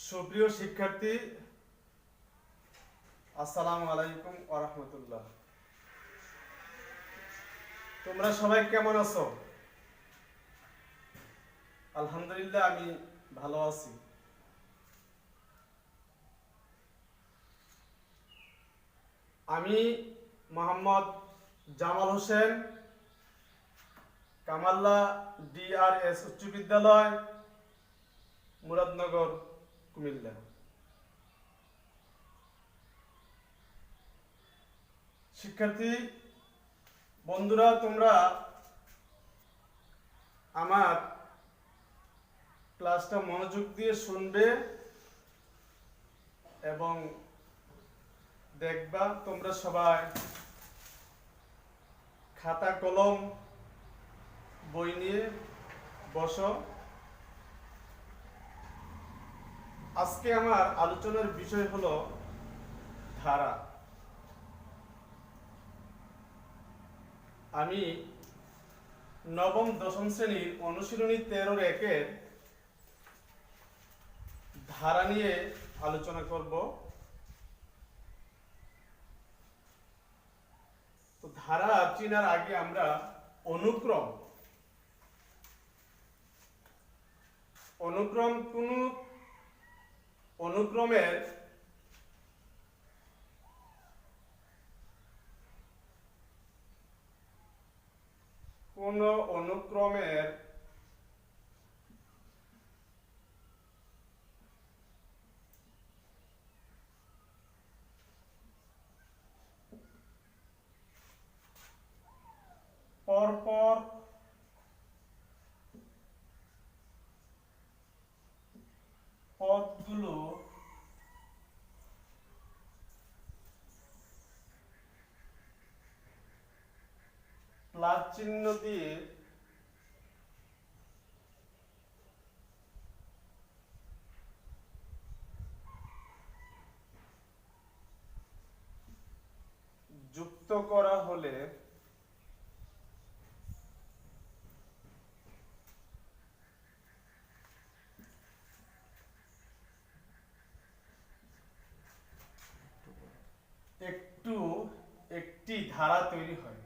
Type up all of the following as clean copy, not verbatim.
সুপ্রিয় শিক্ষার্থী, আসসালামু আলাইকুম ওয়া রাহমাতুল্লাহ। তোমরা সবাই কেমন আছো? আলহামদুলিল্লাহ, আমি ভালো আছি। আমি মোহাম্মদ জামাল হোসেন, কামাল্লা ডিআরএস উচ্চ বিদ্যালয়, মুরাদনগর, কুমিল্লা। শিক্ষার্থী বন্ধুরা, তোমরা আমার ক্লাসটা মনোযোগ দিয়ে শুনবে এবং দেখবা। তোমরা সবাই খাতা কলম বই নিয়ে বসো। আজকে আমার আলোচনার বিষয় হলো ধারা। আমি নবম দশম শ্রেণীর অনুশীলনী 13-1 ধারা নিয়ে আলোচনা করব। তো ধারা চেনার আগে আমরা অনুক্রমের কোন অনুক্রমের পরপর পদগুলো প্লাস চিহ্ন দিয়ে যুক্ত করা হলে একটি ধারা তৈরি হয়।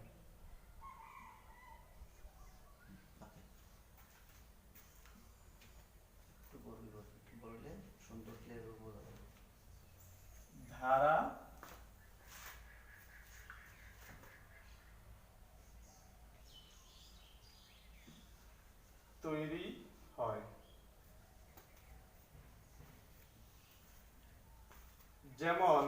ধারা তৈরি হয়, যেমন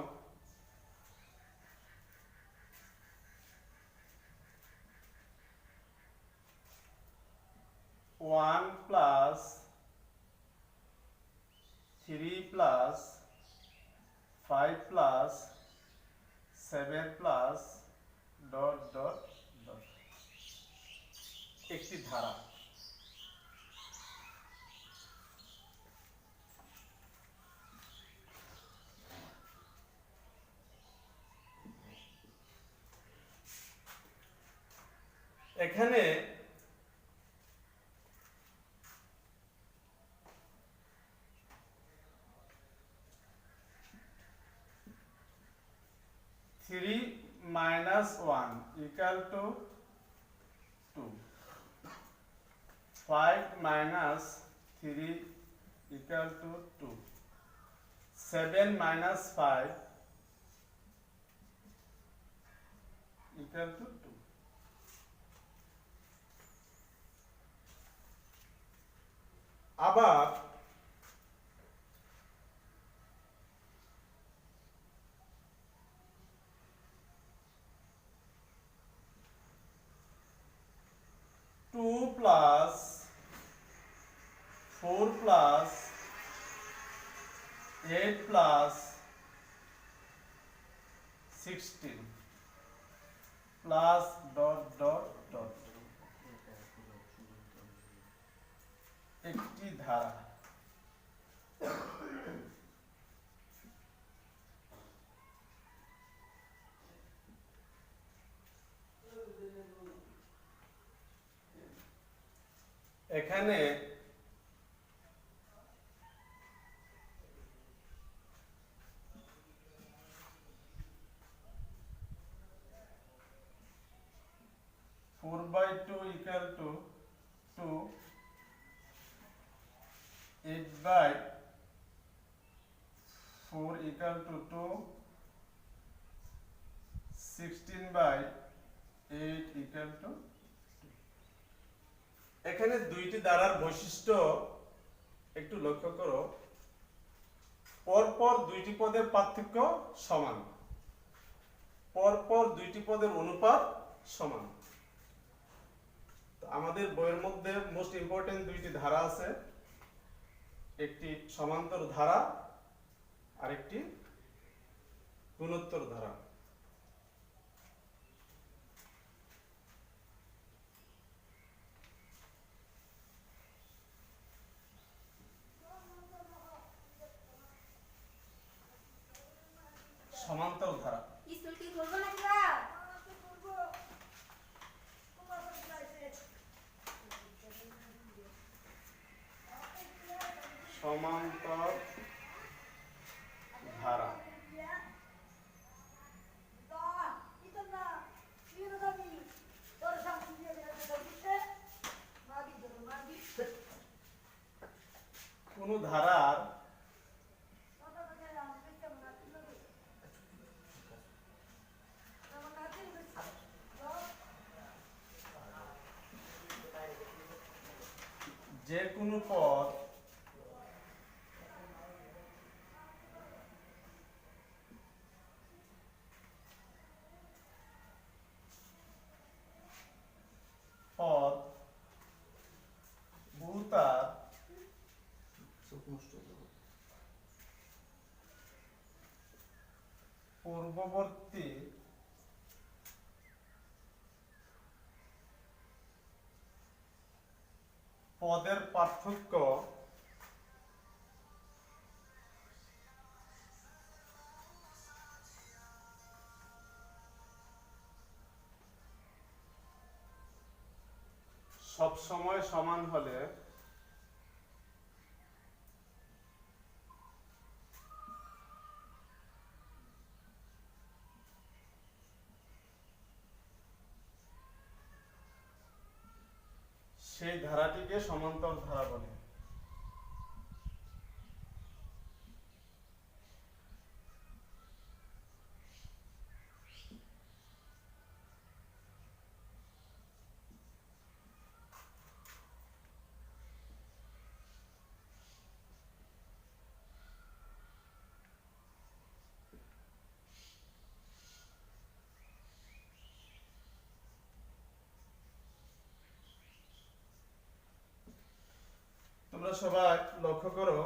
1 + 3 + 5 + 7 + একটি ধারা। এখানে থ্রি মাইনাস 1 = 2, 5 - 3 = 2, 7 - 5 = 2। আবার 2 + 4 + 8 + 16 + একটি ধারা। এখানে equal to 2, 8 by 4 equal to 2, 16 by 8 equal to 2। এখানে দুইটি দ্বারার বৈশিষ্ট্য একটু লক্ষ্য করো, পরপর দুইটি পদের পার্থক্য সমান, পরপর দুইটি পদের অনুপাত সমান। আমাদের বইয়ের মধ্যে মোস্ট ইম্পর্টেন্ট দুইটি ধারা আছে, একটি সমান্তর ধারা আর একটি গুণোত্তর ধারা। সমান্তর ধারা সমান্তর ধারা কোন ধারার যে কোনো পদ ও তার পূর্ববর্তী পদের পার্থক্য সব সময় সমান হলে সেই ধারাটিকে সমান্তর ধারা বলে। তোমরা সবাই লক্ষ্য করো,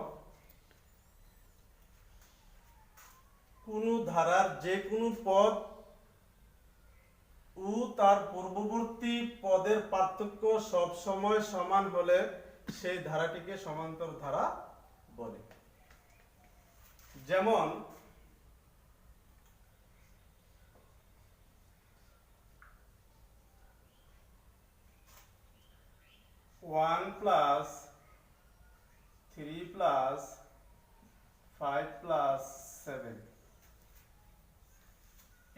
কোন ধারার যে কোনো পদ ও তার পূর্ববর্তী পদের পার্থক্য সব সময় সমান হলে সেই ধারাটিকে সমান্তর ধারা বলে। যেমন ওয়ান প্লাস 3 প্লাস 5 প্লাস 7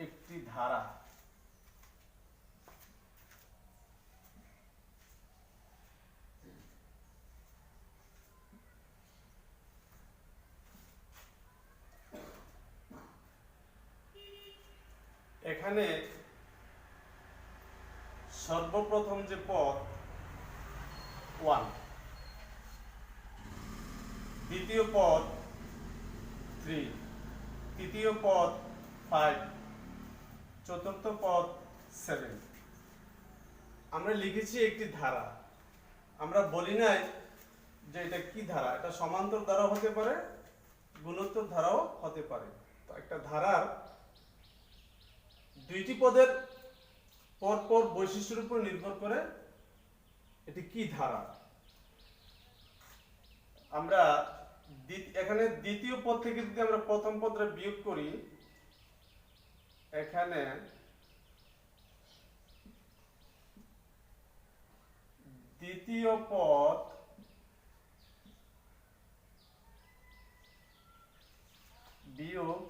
একটি ধারা। এখানে সর্বপ্রথম যে পদ 1, দ্বিতীয় পদ 3, তৃতীয় পদ 5, চতুর্থ পদ 7। আমরা লিখেছি একটি ধারা, আমরা বলি নাই যে এটা কি ধারা। এটা সমান্তর ধারাও হতে পারে, গুণোত্তর ধারাও হতে পারে। তো একটা ধারার দুইটি পদের পরপর বৈশিষ্ট্যের উপর নির্ভর করে এটি কি ধারা। আমরা এখানে দ্বিতীয় পদ থেকে যদি আমরা প্রথম পদটা বিয়োগ করি, এখানে দ্বিতীয় পদ বিয়োগ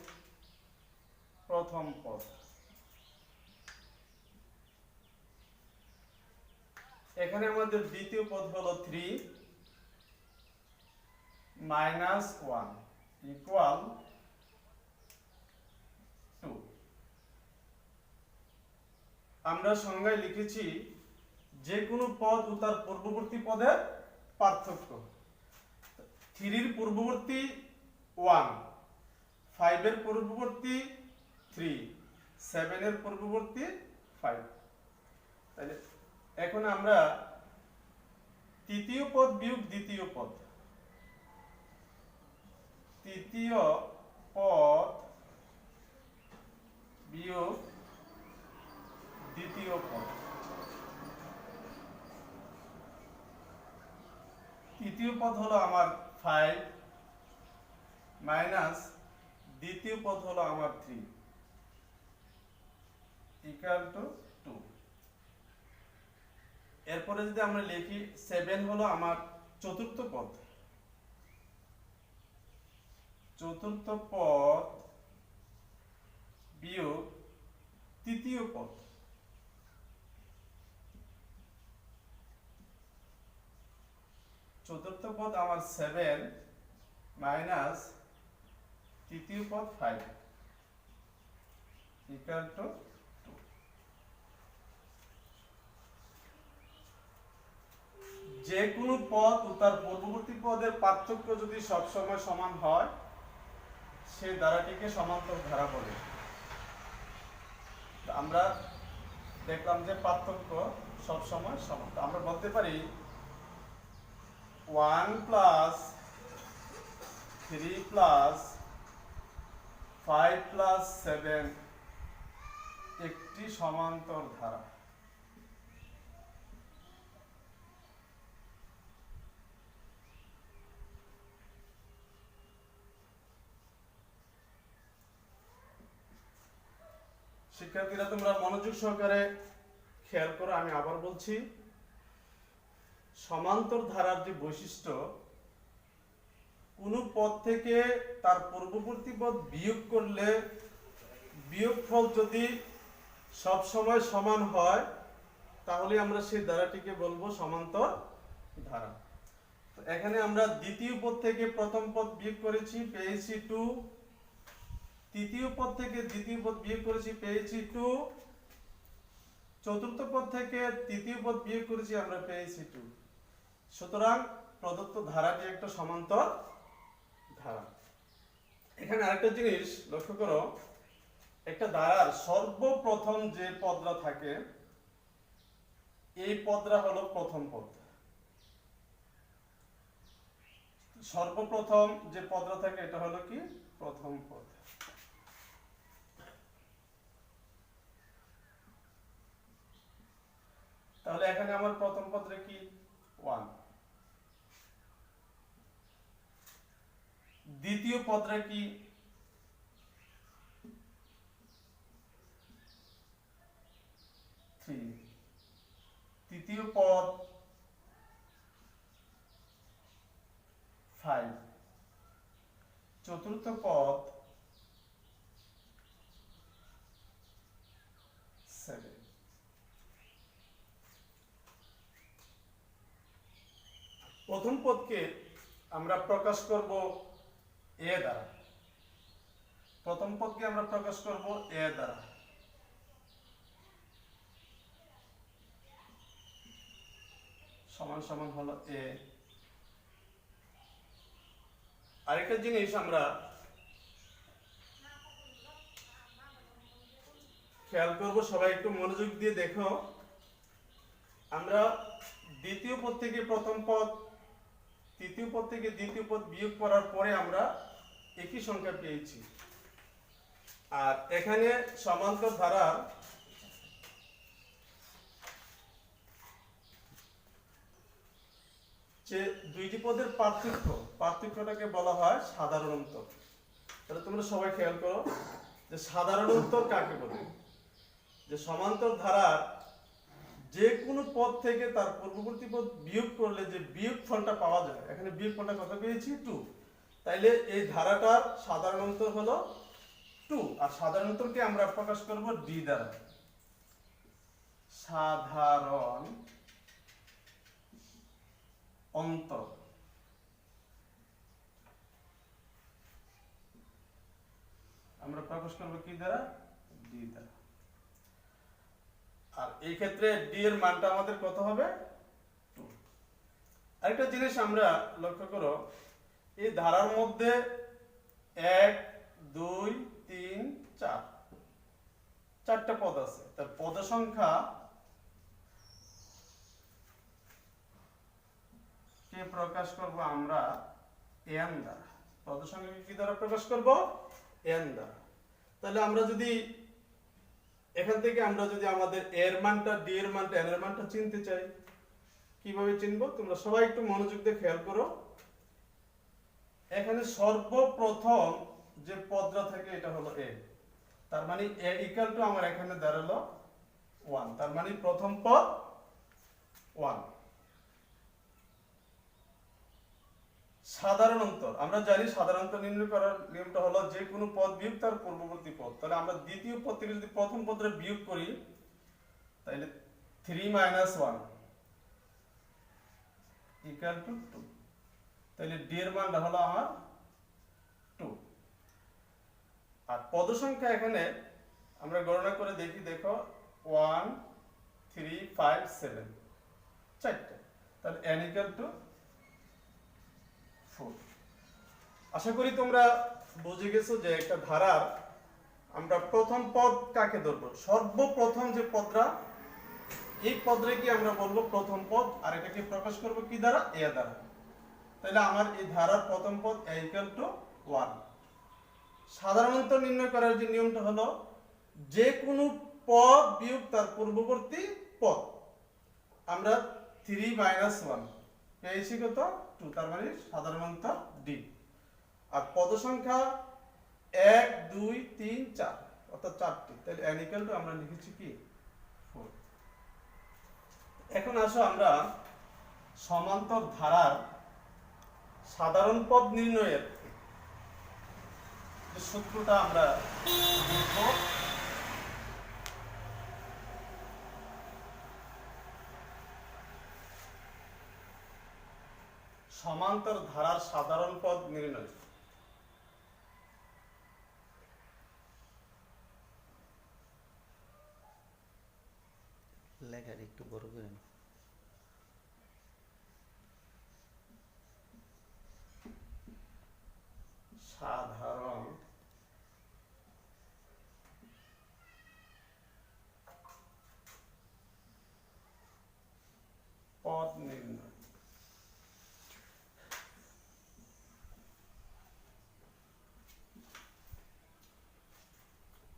প্রথম পদ, এখানে আমাদের দ্বিতীয় পদ হলো 3 মাইনাস 1 ইকুয়াল 2। আমরা সংজ্ঞায় লিখেছি যে কোনো পদ ও তার পূর্ববর্তী পদের পার্থক্য। 3 এর পূর্ববর্তী 1, 5 এর পূর্ববর্তী 3, 7 এর পূর্ববর্তী 5। তাহলে এখন আমরা তৃতীয় পদ বিয়োগ দ্বিতীয় পদ, তৃতীয় পদ বিয়োগ দ্বিতীয় পদ। তৃতীয় পদ হলো আমার 5 মাইনাস দ্বিতীয় পদ হলো আমার 3 ইকুয়াল টু 2। এরপরে যদি আমরা লিখি 7 হলো আমার চতুর্থ পদ, চতুর্থ পদ বিয়োগ তৃতীয় পদ। চতুর্থ পদ আমার 7 মাইনাস তৃতীয় পদ 5 ইকুয়াল টু 2। যে কোনো পদ ও তার পূর্ববর্তী পদের পার্থক্য যদি সবসময় সমান হয় সেই ধারাটিকে সমান্তর ধারা বলে। আমরা দেখলাম যে পার্থক্য সবসময় সমান, আমরা বলতে পারি 1 প্লাস 3 প্লাস 5 প্লাস 7 একটি সমান্তর ধারা। শিক্ষার্থীরা তোমরা মনোযোগ সহকারে খেয়াল করো, আমি আবার বলছি, সমান্তর ধারার যে বৈশিষ্ট্য, কোন পদ থেকে তার পূর্ববর্তী পদ বিয়োগ করলে বিয়োগফল যদি সব সময় সমান হয় তাহলে আমরা সেই ধারাটিকে বলবো সমান্তর ধারা। তো এখানে আমরা দ্বিতীয় পদ থেকে প্রথম পদ বিয়োগ করেছি, পেয়েছি 2। তৃতীয় পদ থেকে দ্বিতীয় পদ বিয়োগ করেছি, পেয়েছি 2। চতুর্থ পদ থেকে তৃতীয় পদ বিয়োগ করেছি, আমরা পেয়েছি 2। সুতরাং প্রদত্ত ধারাটি একটা সমান্তর ধারা। এখানে আরেকটা জিনিস লক্ষ্য করো, একটা ধারার সর্বপ্রথম যে পদরা থাকে এই পদরা হলো প্রথম পদ। সর্বপ্রথম যে পদরা থাকে এটা হলো কি প্রথম পদ। তাহলে এখানে আমার প্রথম পদরে কি 1, দ্বিতীয় পদরে কি 3, তৃতীয় পদ 5, চতুর্থ পদ 7। প্রথম পদকে আমরা প্রকাশ করব এ দ্বারা, প্রথম পদকে আমরা প্রকাশ করব এ দ্বারা। সমান সমান হলো এ। আরেকটা জিনিস আমরা খেয়াল করব, সবাই একটু মনোযোগ দিয়ে দেখো, আমরা দ্বিতীয় পদ থেকে প্রথম পদ, তৃতীয় পদ থেকে দ্বিতীয় পদ বিয়োগ করার পরে আমরা একই সংখ্যা পেয়েছি। আর এখানে সমান্তর ধারার যে দুইটি পদের পার্থক্যটাকে বলা হয় সাধারণ অন্তর। তাহলে তোমরা সবাই খেয়াল করো যে সাধারণ অন্তর কাকে বলে। যে সমান্তর ধারার যে কোনো পদ থেকে তার পূর্ববর্তী পদ বিয়োগ করলে যে বিয়োগ ফলটা পাওয়া যায়, এখানে বিয়োগ ফলটা কত পেয়েছি 2। তাইলে এই ধারাটার সাধারণ অন্তর হলো 2। আর সাধারণ অন্তরকে আমরা প্রকাশ করব ডি দ্বারা। সাধারণ অন্তর। আমরা প্রকাশ করব কি দ্বারা? ডি দ্বারা। আর এই ক্ষেত্রে ডি এর মানটা আমাদের কত হবে? 2। আরেকটা জিনিস আমরা লক্ষ্য করো, এই ধারার মধ্যে 1 2 3 4 চারটা পদ আছে। তার পদ সংখ্যা কে প্রকাশ করব আমরা? n দ্বারা। পদ সংখ্যাকে কি দ্বারা প্রকাশ করব? n দ্বারা। তাহলে আমরা যদি এখান থেকে আমরা যদি আমাদের এর মানটা, ডি এর মানটা, n এর মানটা চিনতে চাই, কিভাবে চিনব? তোমরা সবাই একটু মনোযোগ দিয়ে খেয়াল করো। এখানে সর্বপ্রথম যে পদটা থাকে এটা হলো a, তার মানে a ইকুয়াল টু আমার এখানে দাঁড়ালো 1, তার মানে প্রথম পদ 1। সাধারণ অন্তর, আমরা জানি সাধারণ অন্তর নির্ণয় করার নিয়মটা হলো যে কোনো পদ বিয়োগ তার পূর্ববর্তী পদ। তাহলে আমরা দ্বিতীয় পদ থেকে যদি প্রথম পদটা বিয়োগ করি, তাহলে 3 - 1 ইকুয়াল টু 2। তাহলে ডি এর মানটা হলো আমার 2। আর পদ সংখ্যা এখানে আমরা গণনা করে দেখি, দেখো 1 3 5 7 চারটে। তাহলে n ইকুয়াল টু 4। আশা করি তোমরা বুঝে গেছো যে একটা ধারার আমরা প্রথম পদ কাকে ধরবো। সর্বপ্রথম যে পদটা, এই পদটাকে আমরা বলবো প্রথম পদ, আর এটাকে প্রকাশ করব কি দ্বারা? a দ্বারা। তাহলে আমার এই ধারার প্রথম পদ a ইকুয়াল টু 1। সাধারণত নির্ণয় করার যে নিয়মটা হলো যে কোনো পদ বিয়োগ তার পূর্ববর্তী পদ। আমরা 3 - 1 পেয়েছি কত? 2, তার মানে সাধারণত ডি। আর পদ সংখ্যা 1 2 3 4 অর্থাৎ 4টি। তাহলে n ইকুয়াল টু আমরা লিখেছি কি? 4। এখন আসো আমরা সমান্তর ধারার সাধারণ পদ নির্ণয়ের যে সূত্রটা আমরা লিখব। সমান্তর ধারার সাধারণ পদ নির্ণয়। লেখার একটু বড় করেন। সাধারণ পদ নির্ণয়।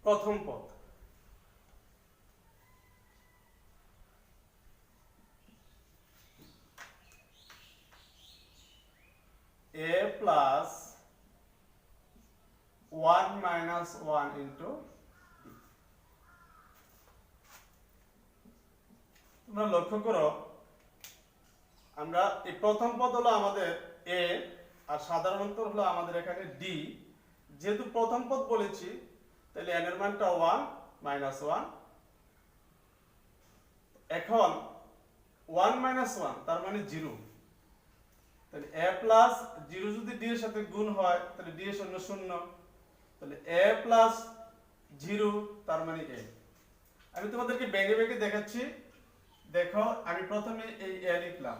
প্রথম পদ a plus 1 minus 1 into d। তোমরা লক্ষ্য করো, আমরা এই প্রথম পদ হলো আমাদের a, আর সাধারণ অন্তর হলো আমাদের এখানে d। যেহেতু প্রথম পদ বলেছি, তাহলে n এর মানটা 1 - 1। এখন 1 - 1 তার মানে 0। তাহলে a প্লাস 0 যদি d এর সাথে গুণ হয়, তাহলে d এর শূন্য 0। তাহলে a প্লাস 0 তার মানে a। আমি তোমাদেরকে ভেঙে ভেঙে দেখাচ্ছি। দেখো, আমি প্রথমে এই a লিখলাম,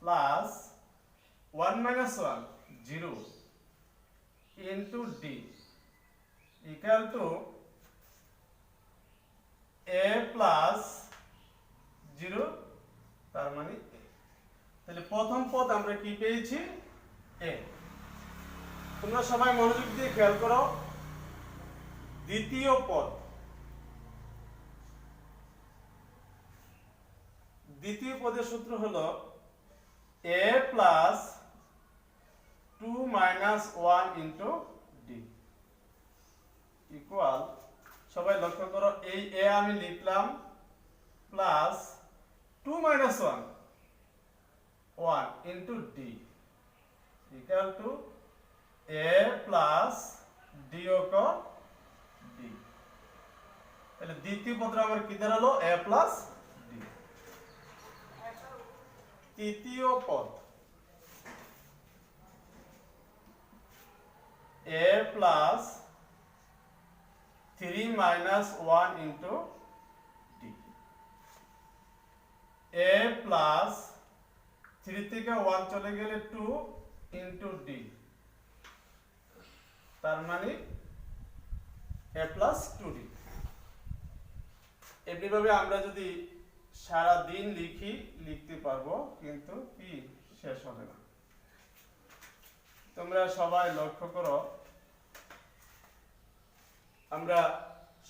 plus 1 - 1 0 into d equal to a plus 0 তার মানে a। তাহলে প্রথম পদ আমরা কি পেয়েছি? a। তোমরা সবাই মনোযোগ দিয়ে খেয়াল করো, দ্বিতীয় পদ, দ্বিতীয় পদের সূত্র হলো a plus 2 - 1 into d equal, সবাই লক্ষ্য করো, এই a আমি লিখলাম plus 2 - 1 into d equal to a plus d ওকর d। তাহলে দ্বিতীয় পদটা আমার কি দাঁড়ালো? a plus d। তৃতীয় পদ a plus 3 minus 1 into D. a plus 3 থেকে 1 চলে গেলে 2 ইন্টু ডি, তার মানে a প্লাস 2d। এমনিভাবে আমরা যদি সারা দিন লিখতে পারবো, কিন্তু কি শেষ হবে না। তোমরা সবাই লক্ষ্য করো, আমরা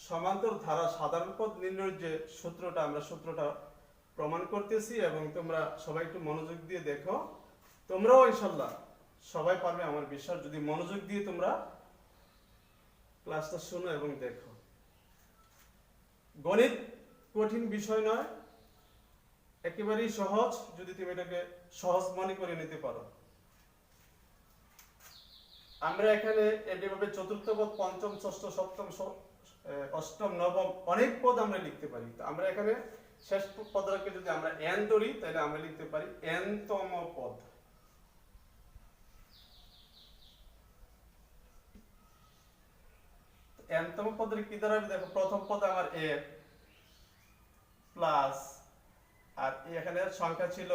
সমান্তর ধারা সাধারণ পদ নির্ণয়ের যে সূত্রটা প্রমাণ করতেছি, এবং তোমরা সবাই একটু মনোযোগ দিয়ে দেখো। তোমরাও ইনশাল্লাহ সবাই পারবে আমার বিশ্বাস, যদি মনোযোগ দিয়ে তোমরা ক্লাসটা শোনো এবং দেখো। গণিত কঠিন বিষয় নয়, একেবারেই সহজ, যদি তুমি এটাকে সহজ মনে করে নিতে পারো। আমরা এখানে এভাবে চতুর্থ পদ, পঞ্চম, ষষ্ঠ, সপ্তম, অষ্টম, নবম অনেক পদ আমরা লিখতে পারি। তো আমরা এখানে শেষ পদটাকে যদি আমরা n ধরি, তাহলে আমরা লিখতে পারি n-তম পদ। n-তম পদের কি দাঁড়াবে দেখো, প্রথম পদ আমার a প্লাস, আর এখানে সংখ্যা ছিল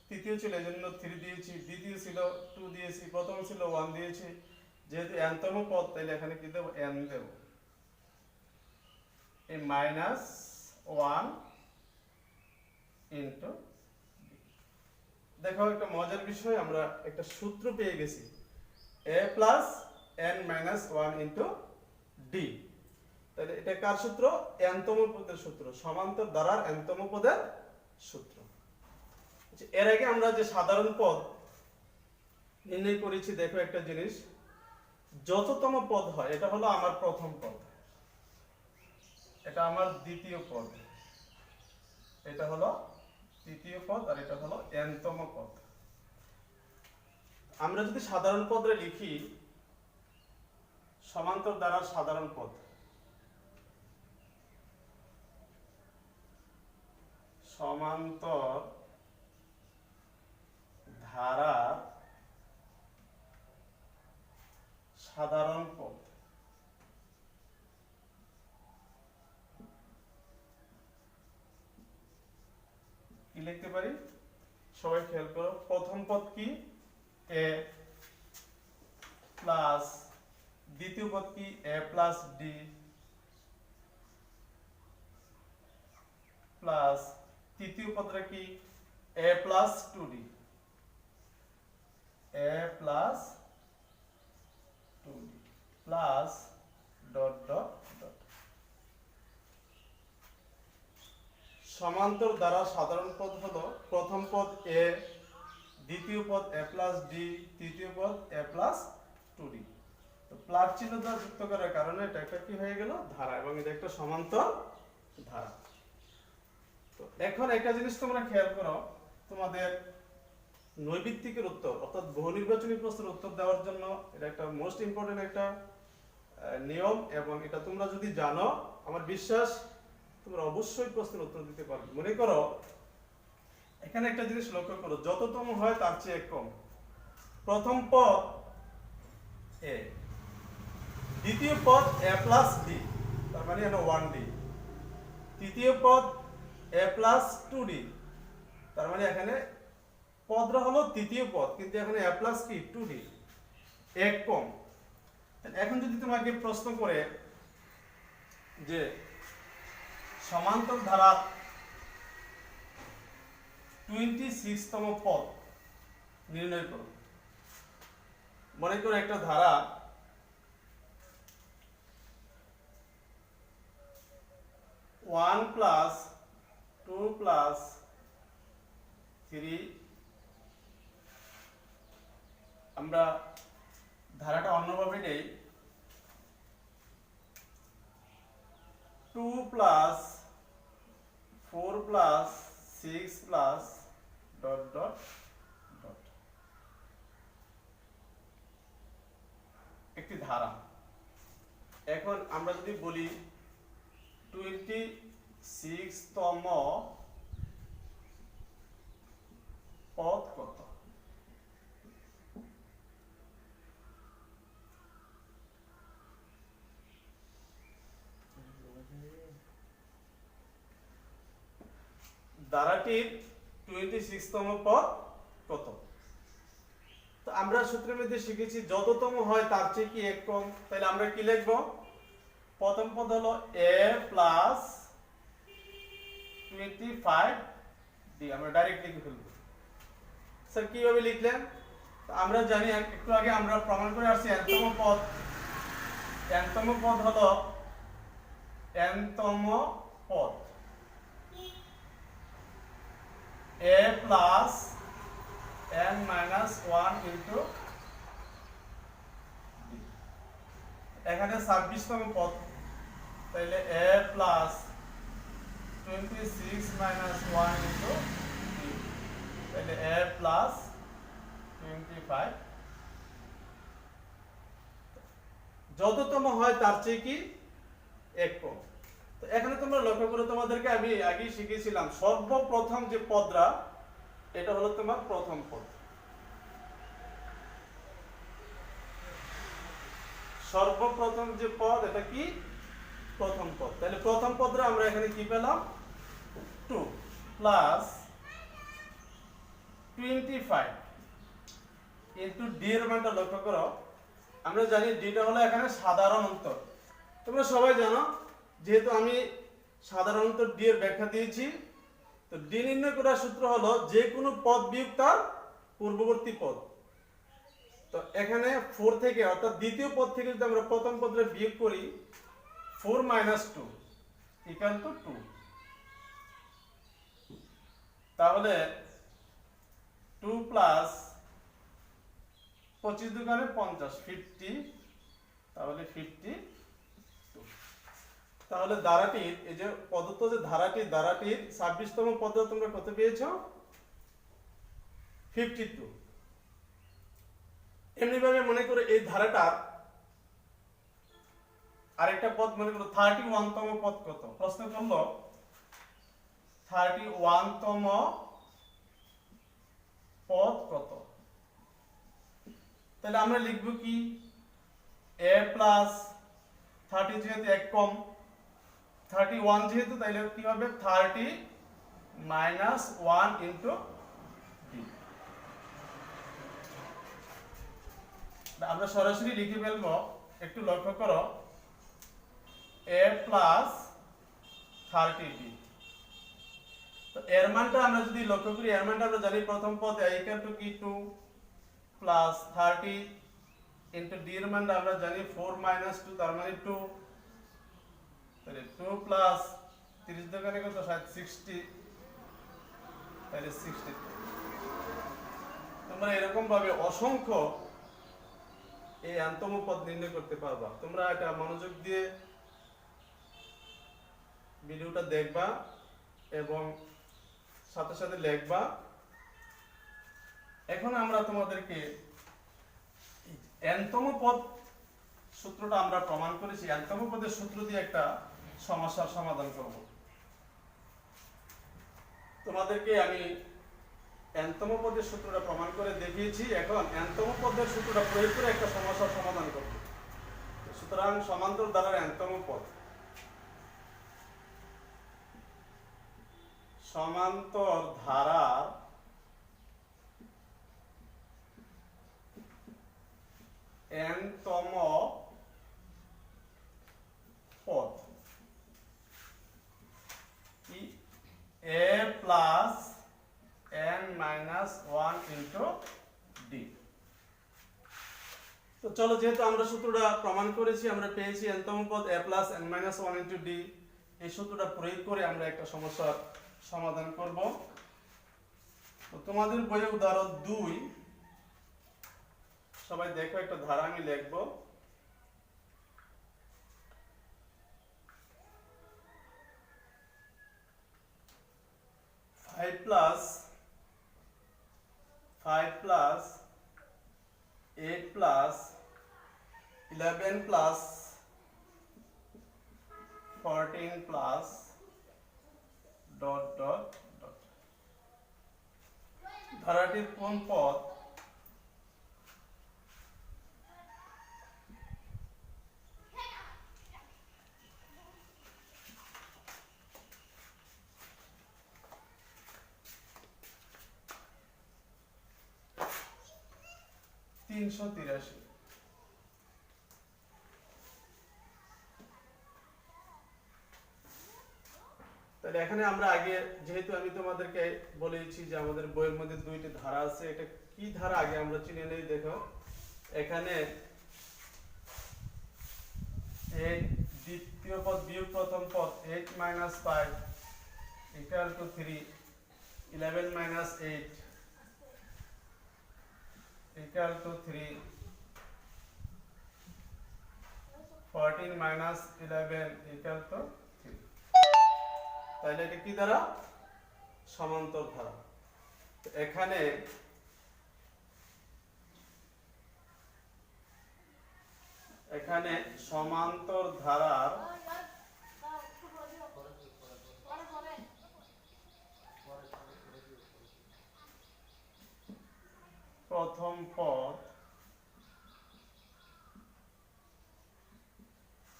তৃতীয় ছিল এজন্য 3 দিয়েছি, দ্বিতীয় ছিল 2 দিয়েছি, প্রথম ছিল 1 দিয়েছি। যেহেতু n-তম পদ, তাহলে এখানে কি দেব, n দেব। এই মাইনাস 1 ইন্টু, দেখো একটা মজার বিষয়, আমরা একটা সূত্র পেয়ে গেছি, a plus n minus 1 into D. তাহলে এটা কার সূত্র? n-তম পদের সূত্র, সমান্তর ধারার n-তম পদের সূত্র। এর আগে আমরা যে সাধারণ পদ নির্ণয় করেছি, দেখো একটা জিনিস, যততম পদ হয়, এটা হলো আমার প্রথম পদ, এটা আমার দ্বিতীয় পদ, এটা হলো তৃতীয় পদ, আর এটা হলো n-তম পদ। আমরা যদি সাধারণ পদে লিখি, সমান্তর ধারার সাধারণ পদ, সমান্তর ধারার সাধারণ পদ, কি লিখতে পারি? সবাই খেয়াল করো, প্রথম পদ কি? a প্লাস, দ্বিতীয় পদ কি? a প্লাস d প্লাস, তৃতীয় পদটা কি? a plus 2d, a plus 2d plus dot dot dot. সমান্তর দ্বারা সাধারণ পদ হলো প্রথম পদ a, দ্বিতীয় পদ a প্লাস d, তৃতীয় পদ a প্লাস 2d। তো প্লাস চিহ্ন দ্বারা যুক্ত করার কারণে এটা একটা কি হয়ে গেল? ধারা, এবং এটা একটা সমান্তর ধারা। তো এখন একটা জিনিস তোমরা খেয়াল করো, তোমাদের নৈবিত্তিকের উত্তর অর্থাৎ বহু নির্বাচনী প্রশ্নের উত্তর দেওয়ার জন্য এটা একটা মোস্ট ইম্পর্টেন্ট একটা নিয়ম, এবং এটা তোমরা যদি জানো, আমার বিশ্বাস তোমরা অবশ্যই প্রশ্নের উত্তর দিতে পারবে। মনে করো এখানে একটা জিনিস লক্ষ্য করো, যততম হয় তার চেয়ে কম। প্রথম পদ a, দ্বিতীয় পদ a প্লাস d, তার মানে হলো 1d, তৃতীয় পদ a প্লাস 2d, তার মানে এখানে পদটা হলো তৃতীয় পদ, কিন্তু এখানে a প্লাস কি 2d, এক কম। এখন যদি তোমাকে প্রশ্ন করে যে সমান্তর ধারা 26তম পদ নির্ণয় করো, মনে করো একটা ধারা ওয়ান প্লাস 2 প্লাস 3, আমরা ধারাটা অন্যভাবে নেই, 2 plus 4 plus 6 plus dot dot dot, একটি ধারা। এখন আমরা যদি বলি 26তম পদ কত? ধারাটির 26তম পদ কত? তো আমরা সূত্রের মধ্যে শিখেছি যততম হয় তার চেয়ে কি এক কম, তাহলে আমরা কি লিখব? প্রথম পদ হলো a প্লাস 25d, আমরা ডাইরেক্ট লিখে ফেলব। স্যার কিভাবে লিখলেন? আমরা জানি একটু আগে আমরা প্রমাণ করে আসছি nতম পদ হলো nতম পদ a plus n minus 1 into এখানে 26তম পদ, তাহলে a প্লাস 26 মাইনাস 1 ইনটু তাহলে a প্লাস 25, যততম হয় তার চেয়ে কি এক কম। তো এখানে তোমরা লক্ষ্য করো, তোমাদেরকে আমি আগেই শিখিয়েছিলাম সর্বপ্রথম যে পদরা এটা হলো তোমার প্রথম পদ। সর্বপ্রথম যে পদ এটা কি প্রথম পদ, তাহলে প্রথম পদরা আমরা এখানে কি পেলাম 2 প্লাস 25 ইনটু ডি এর মানটা লক্ষ্য করো, আমরা জানি ডিটা হলো এখানে সাধারণ অন্তর। তোমরা সবাই জানো, যেহেতু আমি সাধারণ অন্তর ডি এর ব্যাখ্যা দিয়েছি, তো ডি নির্ণয় করার সূত্র হলো যে কোনো পদ বিয়োগ তার পূর্ববর্তী পদ। তো এখানে 4 থেকে অর্থাৎ দ্বিতীয় পদ থেকে যদি আমরা প্রথম পদে বিয়োগ করি 4 মাইনাস 2 ইকুয়াল টু 2, তাহলে 2 প্লাস 25 দুগুণে 50 50, তাহলে 52। তাহলে ধারাটির এই যে প্রদত্ত যে ধারাটির 26তম পদে তোমরা কত পেয়েছো? 52। এমনি ভাবে মনে করো এই ধারাটার আরেকটা পদ মনে করো 31তম পদ কত? প্রশ্ন করলো 31তম পদ কত? তাহলে আমরা লিখব কি a প্লাস 30 যেহেতু এক কম, 31 যেহেতু, তাহলে কি হবে 30 মাইনাস 1 ইনটু d। আমরা সরাসরি লিখে ফেলবো, একটু লক্ষ্য করো a প্লাস 30d। তো এর মানটা আমরা যদি লক্ষ্য করি, এর মানটা আমরা জানি প্রথম পদ a ইকুয়াল টু কি 2 প্লাস 30 ইনটু d এর মানটা আমরা জানি 4 মাইনাস 2 তার মানে 2, তাহলে 2 প্লাস 30 দুগুণে কত 60, তাহলে 60। তোমরা এরকম ভাবে অসংখ্য এই ntম পদ নির্ণয় করতে পারবা। তোমরা এটা মনোযোগ দিয়ে ভিডিওটা দেখবা এবং সাথে সাথে লিখবা। এখন আমরা তোমাদেরকে ntম পদ সূত্রটা আমরা প্রমাণ করেছি, ntম পদের সূত্র দিয়ে একটা সমস্যার সমাধান করব। তোমাদেরকে আমি ntম পদের সূত্রটা প্রমাণ করে দেখিয়েছি, এখন ntম পদের সূত্রটা প্রয়োগ করে একটা সমস্যার সমাধান করব। সুতরাং সমান্তর ধারার ntম পদ, সমান্তর ধারার ntম পদ কি a plus n minus 1 into d। তো চলো, যেহেতু আমরা সূত্রটা প্রমাণ করেছি, আমরা পেয়েছি ntম পদ a plus n minus 1 into d, এই সূত্রটা প্রয়োগ করে আমরা একটা সমস্যার সমাধান করব। তো তোমাদের বইয়ে উদাহরণ 2, সবাই দেখো, একটা ধারা আমি লিখব। Five plus 8 plus 11 plus 14 plus dot dot dot. ধারাটির কোন পদ 383। তাহলে এখানে আমরা আগে, যেহেতু আমি তোমাদেরকে বলেছি যে আমাদের বইয়ের মধ্যে দুইটি ধারা আছে, এটা কি ধারা আগে আমরা চিনে নেই। দেখো এখানে এই দ্বিতীয় পদ বিয়োগ প্রথম পদ 8 - 5 = 3, 11 - 8 = 3, 14 - 11 = 3। তাহলে এটা কি ধারা? সমান্তর ধারা। এখানে সমান্তর ধারার প্রথম পদ,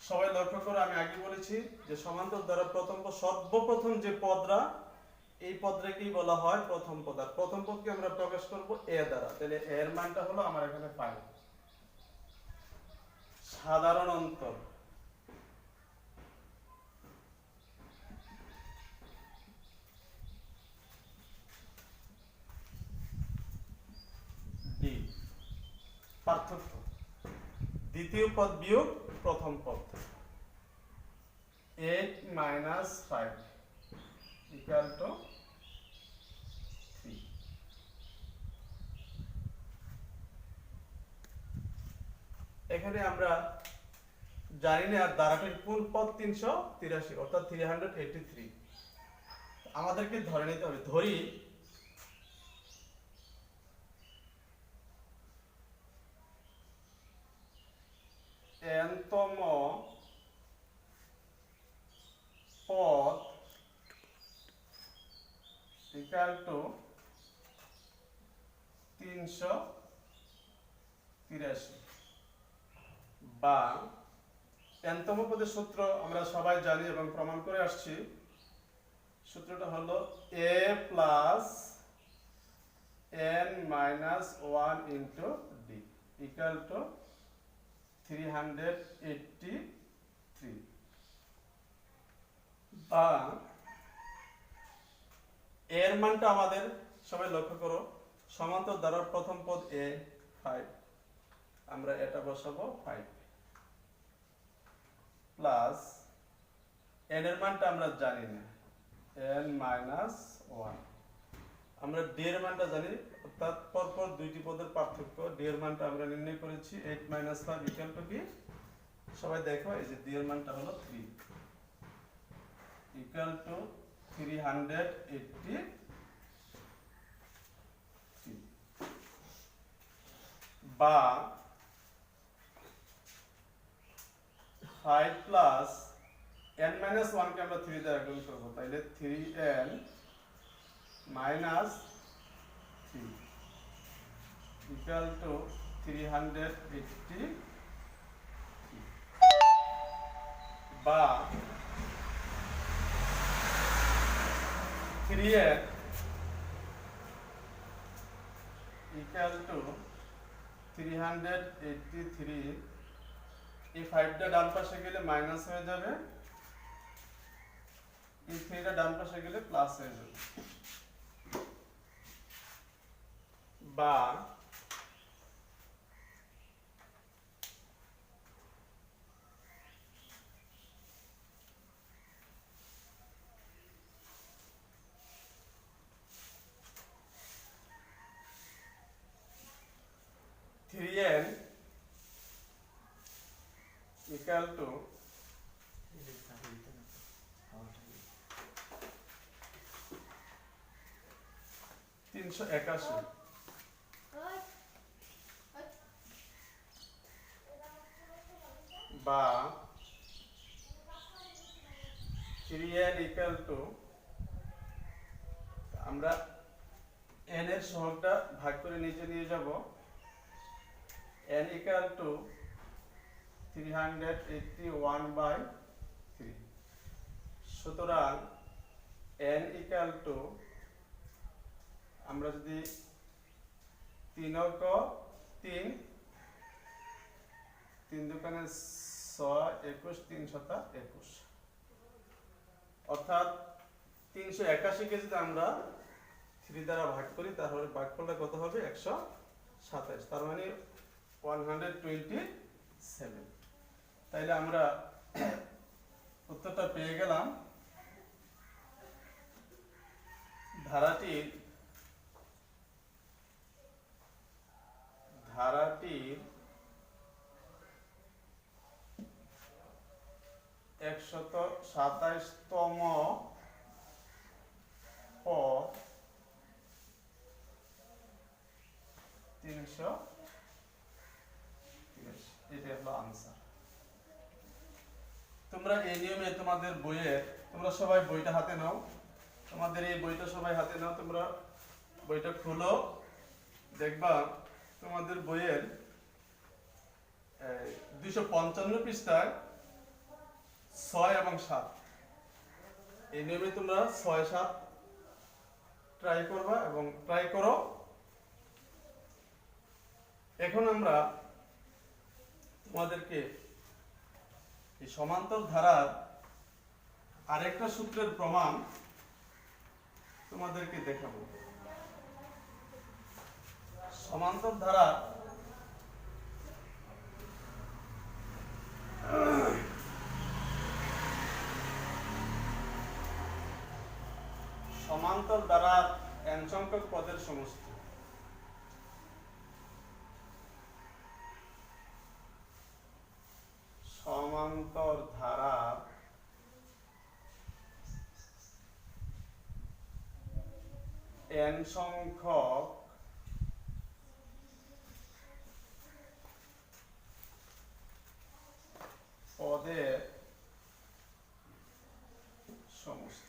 সবাই লক্ষ্য করো, আমি আগে বলেছি যে সমান্তর ধারার প্রথম পদ, সর্বপ্রথম যে পদরা, এই পদটাকেই বলা হয় প্রথম পদ। আর প্রথম পদকে আমরা প্রকাশ করব এ দ্বারা। তাহলে এর মানটা হলো আমার এখানে 5। সাধারণ অন্তর ডি। পার্থক্য দ্বিতীয় পদ বিয়োগ প্রথম পদ, 8 - 5 = 3। এখানে আমরা জানি না ধারাটির কোন পদ 383, অর্থাৎ 383। আমাদেরকে ধরে নিতে হবে, ধরি n-তম পদ = 383, বা n-তম পদের সূত্র আমরা সবাই জানি এবং প্রমাণ করে আসছি। সূত্রটা হলো a + n - 1 × d = 383, বা এর মানটা আমাদের সবাই লক্ষ্য করো, সমান্তর ধারার প্রথম পদ a 5, আমরা এটা বসাবো 5, প্লাস n এর মানটা আমরা জানি না, n - 1। আমরা d এর মানটা জানি, অর্থাৎ পরপর দুইটি পদের পার্থক্য, d এর মানটা আমরা নির্ণয় করেছি 8 - 5 = কি? সবাই দেখো, এই যে d এর মানটা হলো 3 = 383, বা 5 প্লাস n - 1 কে আমরা 3 দ্বারা গুণ করব, তাইলে 3n - 3 = 380, বা 3n = 383। এই 5টা ডান পাশে গেলে মাইনাস হয়ে যাবে, এই 3টা ডান পাশে গেলে প্লাস হয়ে যাবে, বা 3n = 381, বা 3n = আমরা n এর সহগটা ভাগ করে নিচে নিয়ে যাব, n = 381/3। সুতরাং n = আমরা যদি 3 × 3 3 দোকানে 6 21 3 শতা 21, অর্থাৎ 381 কে যদি আমরা 3 দ্বারা ভাগ করি তাহলে ভাগফলটা কত হবে? 127, তার মানে 127। তাইলে আমরা উত্তরটা পেয়ে গেলাম। ধারাটির 127তম পদ 383, এটা হলো আনসার। তোমরা এই নিয়মে তোমাদের বইয়ে, তোমরা সবাই বইটা হাতে নাও, তোমাদের এই বইটা সবাই হাতে নাও, তোমরা বইটা খুলো, দেখবা তোমাদের বইয়ের 255 পৃষ্ঠায় 6 এবং 7, এই নিয়মে তোমরা 6 7 ট্রাই করবা এবং ট্রাই করো। এখন আমরা তোমাদেরকে এই সমান্তর ধারার আরেকটা সূত্রের প্রমাণ তোমাদেরকে দেখাবো। সমান্তর ধারা সমান্তর ধারার n সংখ্যক পদের সমষ্টি। সমান্তর ধারার n সংখ্যক পদের সমষ্টি।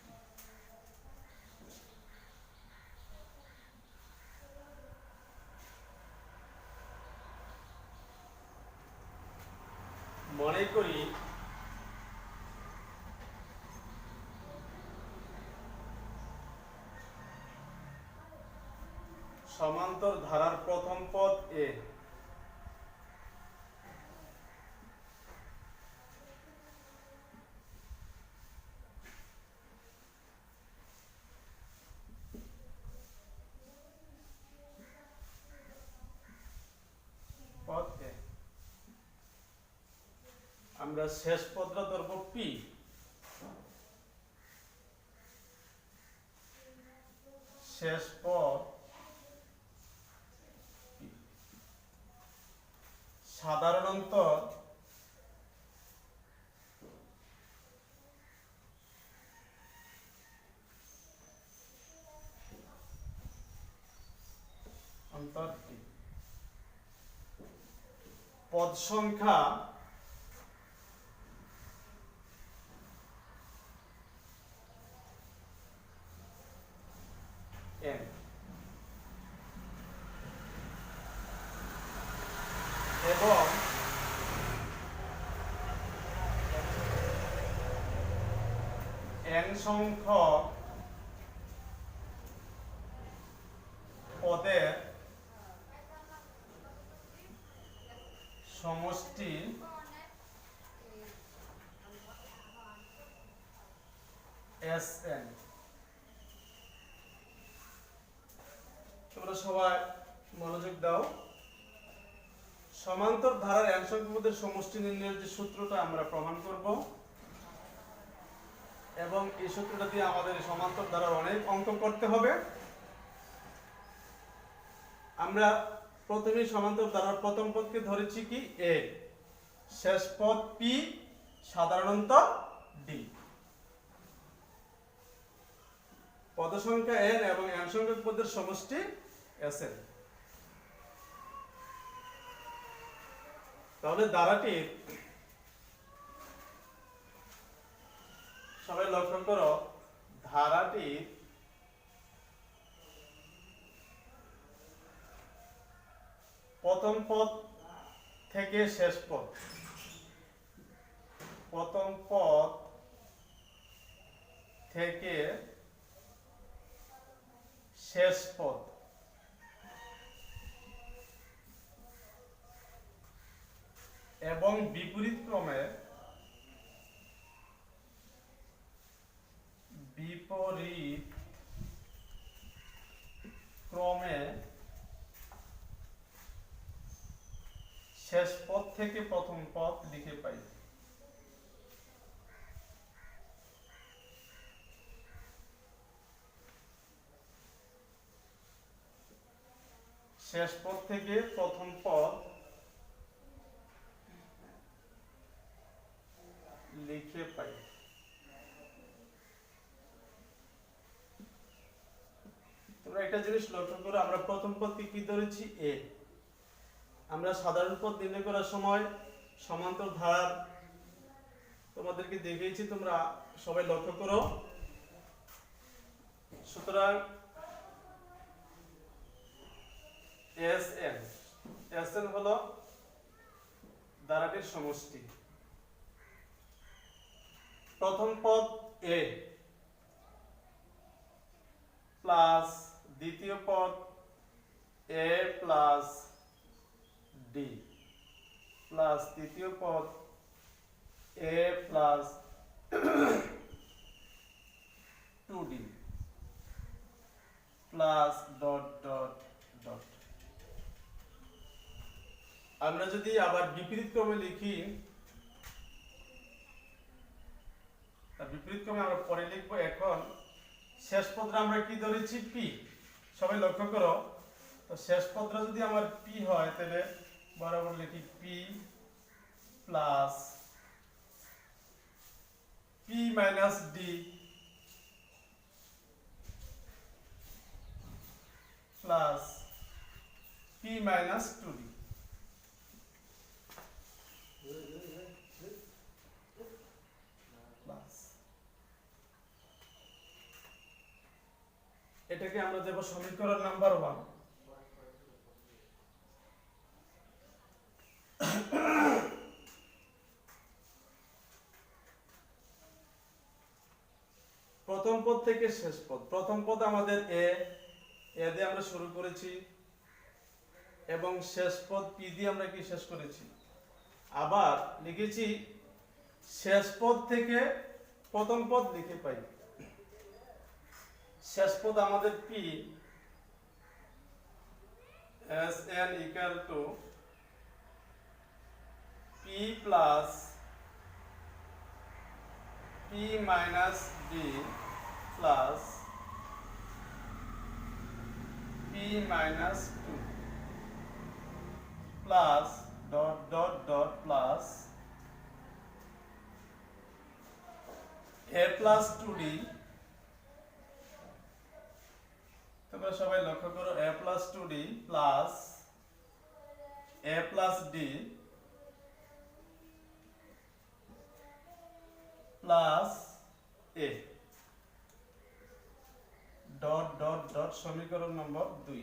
মনে করি সমান্তর ধারার প্রথম পদ এ, পদ এ। আমরা শেষ পদটা ধরব পি, শেষ পদ P। সাধারণত অন্তর P। পদ সংখ্যা n এবং n সংখ্যক পদের সমষ্টি Sn। তোমরা সবাই মনোযোগ দাও। সমান্তর ধারার n সংখ্যক পদের সমষ্টি নির্ণয়ের যে সূত্রটা আমরা প্রমাণ করব, এবং এই সূত্রটা দিয়ে আমাদের সমান্তর ধারার অনেক অঙ্ক করতে হবে। আমরা প্রথমেই সমান্তর ধারার প্রথম পদকে ধরেছি কি a, শেষ পদ p, সাধারণত d। পদ সংখ্যা n এবং n সংখ্যক পদের সমষ্টি Sn। তাহলে ধারাটির, সবাই লক্ষ্য করো, ধারাটির প্রথম পদ থেকে শেষ পদ, প্রথম পদ থেকে শেষ পদ এবং বিপরীত ক্রমে শেষ পদ থেকে প্রথম পদ লিখে পাই। শেষ পদ থেকে প্রথম পদ লিখে পাই। তোমরা একটা জিনিস লক্ষ্য করো, আমরা প্রথম পদকে কি ধরেছি? এ। আমরা সাধারণ পদ নির্ণয় করার সময় সমান্তর ধার তোমাদেরকে দেখিয়েছি, তোমরা সবাই লক্ষ্য করো। সুতরাং Sn হলো ধারাটির সমষ্টি। প্রথম পদ a প্লাস দ্বিতীয় পদ a প্লাস d প্লাস তৃতীয় পদ a plus 2d plus dot dot dot. আমরা যদি আবার বিপরীত ক্রমে লিখি, বিপরীত ক্রমে আমরা পরে লিখবো। এখন শেষ পদটা আমরা কি ধরেছি? পি। সবাই লক্ষ্য করো, তো শেষ পদটা যদি আমার পি হয় তাহলে বরাবর লিখি P plus P minus D plus P minus 2d। এটাকে আমরা দেব সমীকরণ নাম্বার 1। প্রথম পদ থেকে শেষ পদ। প্রথম পদ আমাদের এ দিয়ে আমরা শুরু করেছি এবং শেষ পদ পি দিয়ে আমরা কি শেষ করেছি। আবার লিখেছি শেষ পদ থেকে প্রথম পদ লিখে পাই। শেষ পদ আমাদের P, Sn equal to p plus p minus d plus p minus 2 plus dot dot dot plus a plus 2d। তোমরা সবাই লক্ষ্য করো, a plus 2d plus a plus d plus a dot dot dot সমীকরণ নম্বর 2।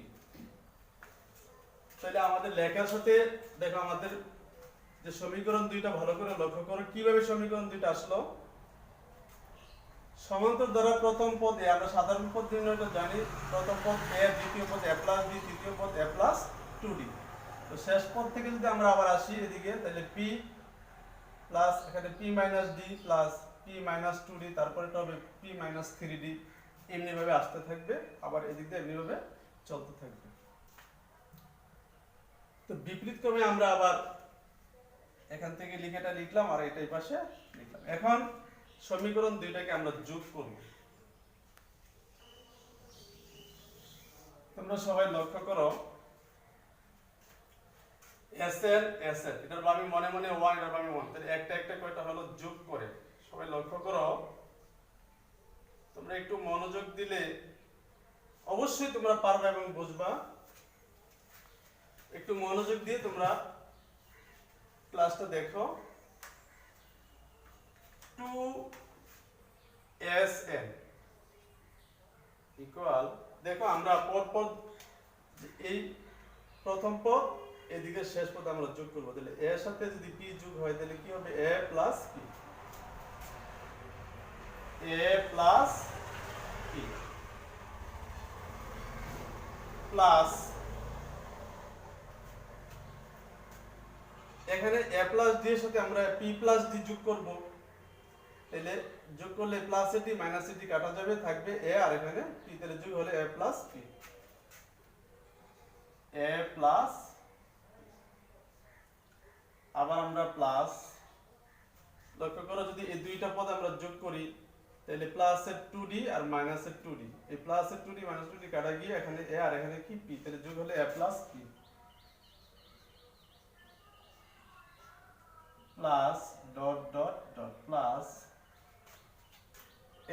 তাহলে আমাদের লেখার সাথে দেখো আমাদের যে সমীকরণ দুইটা ভালো করে লক্ষ্য করো, কিভাবে সমীকরণ দুইটা আসলো। সমান্তর দ্বারা প্রথম পদ এ, আমরা সাধারণ পদ নির্ণয়টা জানি। প্রথম পদ এ, দ্বিতীয় পদ a প্লাস d, তৃতীয় পদ a প্লাস 2d। তো শেষ পদ থেকে যদি আমরা আবার আসি এদিকে, তাহলে p প্লাস এখানে p minus d plus p minus 2d, তারপরে এটা হবে p মাইনাস 3d। এমনি ভাবে আসতে থাকবে, আবার এদিক দিয়ে এমনি ভাবে চলতে থাকবে। তো বিপরীত ক্রমে আমরা আবার এখান থেকে লিখাটা লিখলাম আর এটাই পাশে লিখলাম। এখন সমীকরণ দুইটাকে আমরা যোগ করব। তোমরা সবাই লক্ষ্য করো, Sn এটার বামে মনে মনে 1, এটার বামে 1, তাহলে একটা একটা কয়টা হলো যোগ করে। সবাই লক্ষ্য করো, তোমরা একটু মনোযোগ দিলে অবশ্যই তোমরা পারবে এবং বুঝবা। একটু মনোযোগ দিয়ে তোমরা ক্লাসটা দেখো। 2Sn ইকুয়াল, দেখো আমরা পরপর এই প্রথম পদ এদিকে শেষ পদ আমরা যোগ করব। তাহলে a এর সাথে যদি p যোগ হয় তাহলে কি হবে? a plus p, a plus p plus এখানে a প্লাস d এর সাথে আমরা p প্লাস d যোগ করব, তাহলে যোগ করলে প্লাস এ d মাইনাস এ d কাটা যাবে, থাকবে a, আর এখানে p, তাহলে যোগ হলে a plus p, a plus, আবার আমরা প্লাস, লক্ষ্য করো যদি এই দুইটা পদ আমরা যোগ করি তাহলে প্লাস এর 2d আর মাইনাস এর 2d, এই প্লাস এর 2d মাইনাস 2d কাটা গিয়ে এখানে a আর এখানে কি p, তাহলে যোগ হলে a plus p plus dot dot dot plus,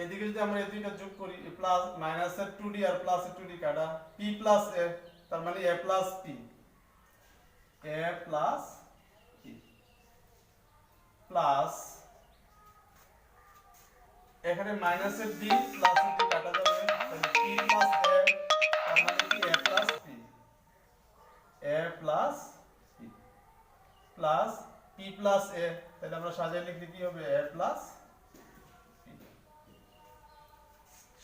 এদিকে যদি আমরা এই দুইটা যোগ করি প্লাস মাইনাস এর 2d আর প্লাস এর 2d কাটা p প্লাস a, তার মানে a plus p, a plus p plus এখানে মাইনাস এর d প্লাস এর d কাটা যাবে, তাহলে p প্লাস a, তার মানে কি a plus p, a plus p plus p plus a, তাহলে আমরা সাজিয়ে লিখলে কি হবে a প্লাস p।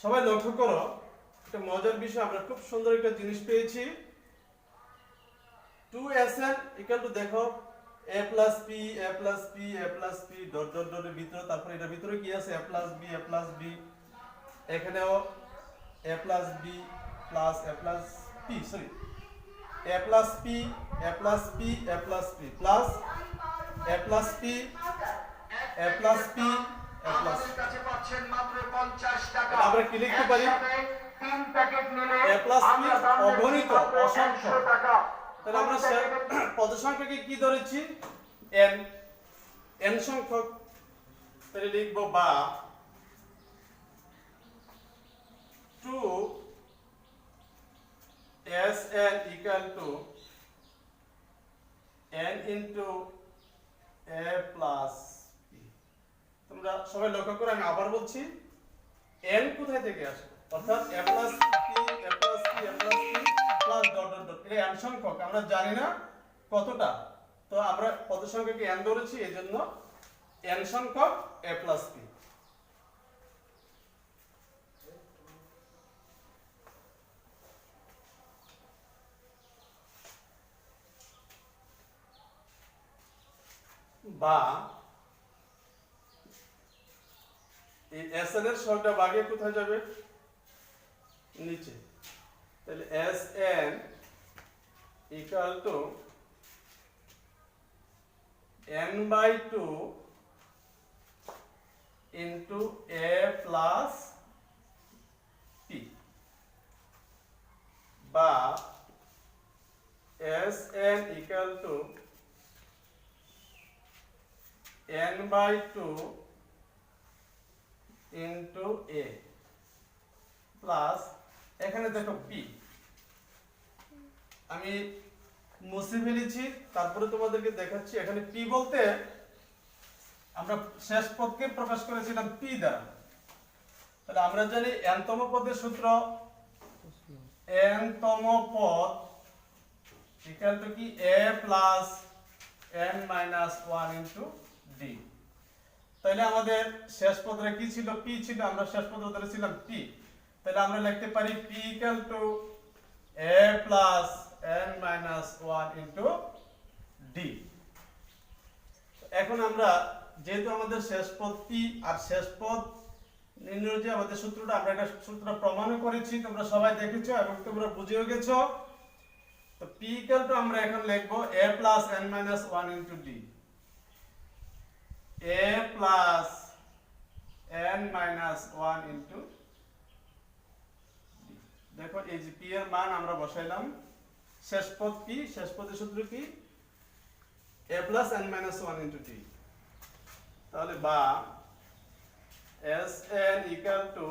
সবাই লক্ষ্য করো, একটা মজার বিষয়, আমরা খুব সুন্দর একটা জিনিস পেয়েছি। 2sn ইকুয়াল টু দেখো a plus p, a plus p, a plus p dot dot ডটের ভিতরে, তারপর এটার ভিতরে কি আছে a plus b, a plus b, এখানেও a plus b plus a plus p, sorry a plus p, a plus p, a plus p plus a plus p, a plus p, a plus কাছে পাচ্ছেন মাত্র 50 টাকা। আমরা কি লিখতে পারি 3 packet নিলে a প্লাস p অগণিত অসংখ্য টাকা, তাহলে আমরা পদ সংখ্যাকে কি ধরেছি n, n সংখ্যক, তাহলে লিখব বা 2sn equal to n into a plus p। তোমরা সবাই লক্ষ্য করো, আমি আবার বলছি n কোথায় থেকে আসে, অর্থাৎ a plus p, a plus p, a plus p plus dot dot dot, এটা n সংখ্যক, আমরা জানি না কতটা, তো আমরা পদ সংখ্যাকে n ধরেছি, এজন্য n সংখ্যক a plus p। বা এই sn এর সবটা ভাগে কোথায় যাবে নিচে, তাহলে sn equal to n by 2 into a plus p, বা sn equal to n by 2 into a plus, এখানে দেখো p, আমি মুছে ফেলেছি, তারপরে তোমাদেরকে দেখাচ্ছি। এখানে p বলতে আমরা শেষ পদকে প্রকাশ করেছিলাম p দ্বারা, তাহলে আমরা জানি n তম পদের সূত্র, n তম পদ ইকুয়াল টু কি a plus n minus 1 into d, তাহলে আমাদের শেষ পদে কি ছিল p ছিল, আমরা শেষ পদে ধরেছিলাম p, তাহলে আমরা লিখতে পারি p equal to a plus n minus 1 into d। এখন আমরা যেহেতু আমাদের শেষ পদ p আর শেষ পদ নির্ণয়ের যে আমাদের সূত্রটা, আমরা এটা সূত্রটা প্রমাণ করেছি, তোমরা সবাই দেখেছো এবং তোমরা বুঝেও গেছো। তো p ইকুয়াল টু আমরা এখন লিখব a plus n minus 1 into d, a plus n minus 1 into d। দেখো এই যে p এর মান আমরা বসাইলাম, শেষ পদ p, শেষ পদের সূত্র কি a plus n minus 1 into d, তাহলে বা sn equal to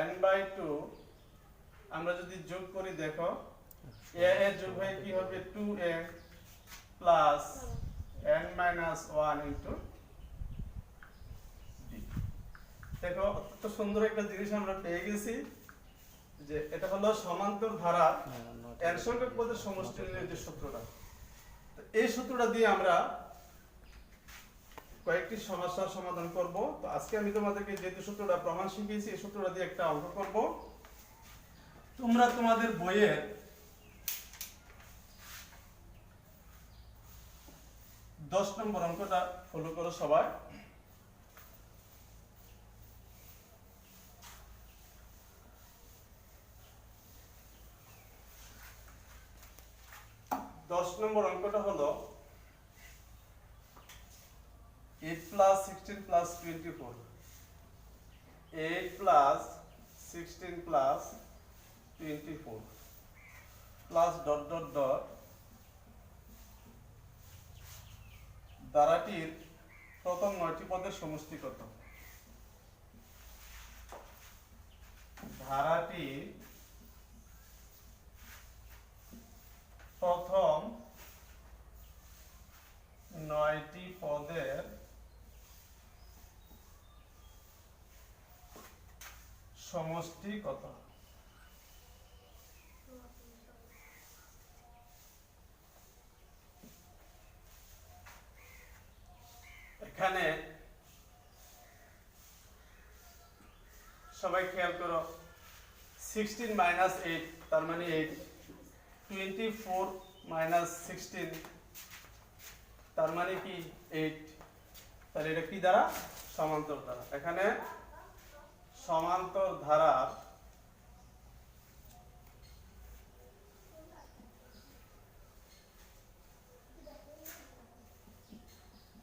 n by 2, আমরা যদি যোগ করি দেখো a এর যোগ হয়ে কি হবে 2a plus n minus 1 into d। দেখো কত সুন্দর একটা জিনিস আমরা পেয়ে গেছি, যে এটা হলো সমান্তর ধারা n সংখ্যক পদের সমষ্টি নির্ণয়ের যে সূত্রটা, তো এই সূত্রটা দিয়ে আমরা কয়েকটি সমস্যার সমাধান করব। তো আজকে আমি তোমাদেরকে যে সূত্রটা প্রমাণ শিখিয়েছি, এই সূত্রটা দিয়ে একটা অঙ্ক করব। তোমরা তোমাদের বইয়ের 10 নম্বর অঙ্কটা ফলো করো সবাই। দশ নম্বর অঙ্কটা হলো 8 plus 16 plus 24, 8 plus 16 plus 24 plus dot dot dot ধারাটির প্রথম 9টি পদের সমষ্টি কত? ধারাটির প্রথম 9টি পদের সমষ্টি কত? এখানে সবাই খেয়াল করো, 16 minus 8 তার মানে 8, 24 minus 16 তার মানে কি 8, তাহলে এটা কি দ্বারা? সমান্তর ধারা। এখানে সমান্তর ধারা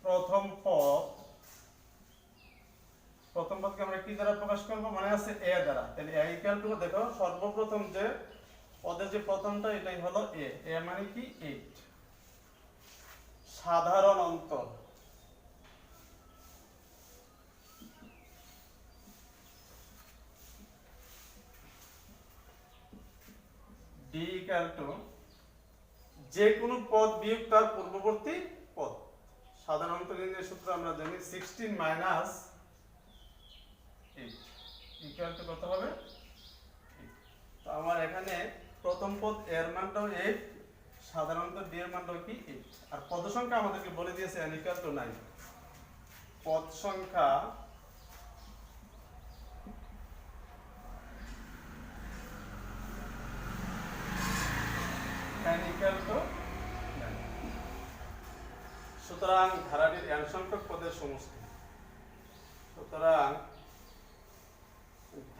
প্রথম পদকে আমরা কি দ্বারা প্রকাশ করব? মনে আছে এ দ্বারা। তাহলে এ ইকুয়াল টু, দেখো সর্বপ্রথম যে পদের যে প্রথমটা এটাই হলো এ। এ মানে কি 8। সাধারণ অন্তর ডি ইকুয়াল টু যে কোনো পদ বিয়োগ তার পূর্ববর্তী পদ। সাধারণ অন্তর নির্ণয়ের সূত্র আমরা জানি 16 মাইনাস 8 ইকুয়াল টু কত হবে? 8। তো আমার এখানে প্রথম পদ এর মানটাও 8, সাধারণত ডি এর মানটাও কি 8। আর পদ সংখ্যা আমাদেরকে বলে দিয়েছে n ইকুয়াল টু 9। পদ সংখ্যা n ইকুয়াল টু 9। সুতরাং ধারাটির n সংখ্যক পদের সমষ্টি। সুতরাং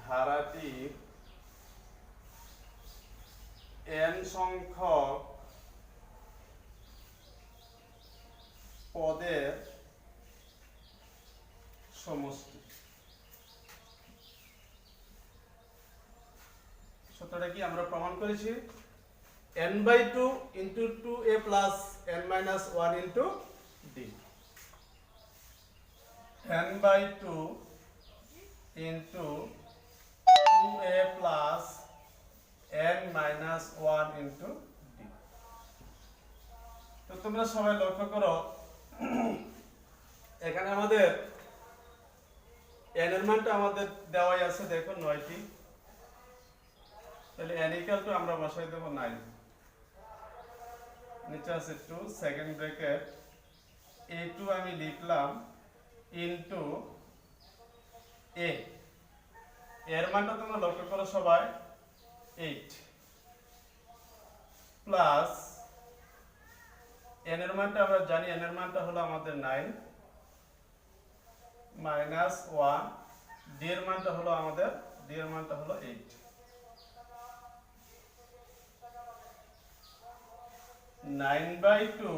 ধারাটির n সংখ্যক পদের সমষ্টি। সূত্রটা কি আমরা প্রমাণ করেছি? n/2 into 2a plus n minus 1 into d, n/2 into 2a plus n minus 1 into d। তো তোমরা সবাই লক্ষ্য করো, এখানে আমাদের n এর মানটা আমাদের দেওয়াই আছে, দেখো 9টি। তাহলে n ইকুয়াল টু আমরা বসাই দেব 9, নিচে আছে 2 সেকেন্ড ব্র্যাকেট a2 আমি লিখলাম ইনটু a, এর মানটা তোমরা লক্ষ্য করো সবাই 8, প্লাস n এর মানটা আমরা জানি, n এর মানটা হলো আমাদের 9, মাইনাস 1, d এর মানটা হলো আমাদের 8। 9/2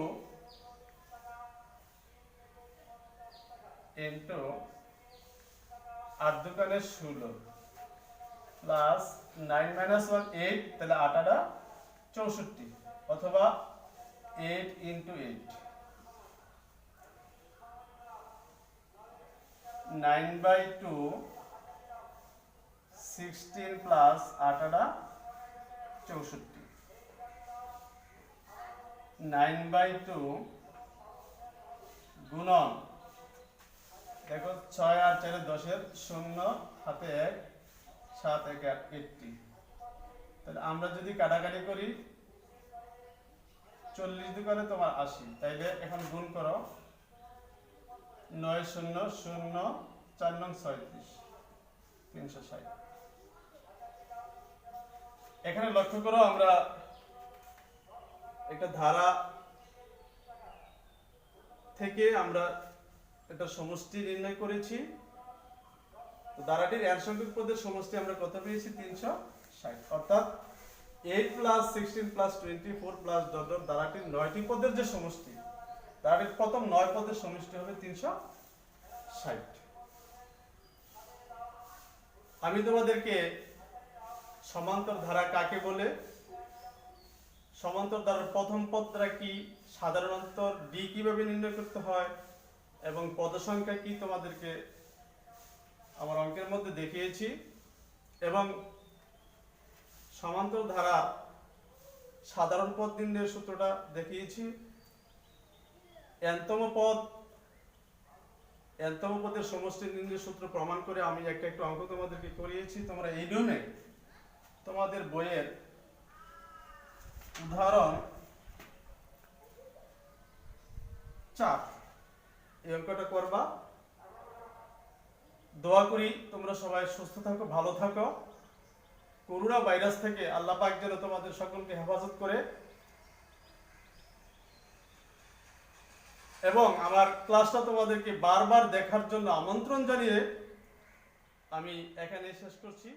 ইন্টু 8 দুগুণে 16 প্লাস 9 minus 1 8, তাহলে 8 8 64, অথবা 8 into 8, 9/2 16 plus 8 8 64, 9/2 গুণন, দেখো 6 আর 4 10 0 হাতে 1 7 1 80। তাহলে আমরা যদি কাটাকাটি করি 40 দুগুণে তোমার 80, তাইলে এখন গুণ করো 9 0 0 4 9 36 360। এখানে লক্ষ্য করো, আমরা একটা ধারা থেকে আমরা এটা সমষ্টি নির্ণয় করেছি। তো ধারাটির এর সংখ্যক পদের সমষ্টি আমরা কত পেয়েছি? 360, অর্থাৎ 8 + 16 + 24 + ধারাটির 9টি পদের যে সমষ্টি, ধারাটির প্রথম 9 পদের সমষ্টি হবে 360। আমি তোমাদেরকে সমান্তর ধারা কাকে বলে, সমান্তর ধারার প্রথম পদটা কি, সাধারণ অন্তর ডি কিভাবে নির্ণয় করতে হয় এবং পদ সংখ্যা কি তোমাদেরকে আমার অঙ্কের মধ্যে দেখিয়েছি, এবং সমান্তর ধারা সাধারণ পদ নির্ণয়ের সূত্রটা দেখিয়েছি। এনতম পদের সমষ্টি নির্ণয়ের সূত্র প্রমাণ করে আমি একটা অঙ্ক তোমাদেরকে করিয়েছি। তোমরা এই নিয়মে তোমাদের বইয়ের উদাহরণ 4 এই অঙ্কটা করবা। দোয়া করি তোমরা সবাই সুস্থ থাকো, ভালো থাকো। করোনা ভাইরাস থেকে আল্লাহ পাক যেন তোমাদের সকলকে হেফাজত করে। এবং আমার ক্লাসটা তোমাদেরকে বারবার দেখার জন্য আমন্ত্রণ জানিয়ে আমি এখানে শেষ করছি।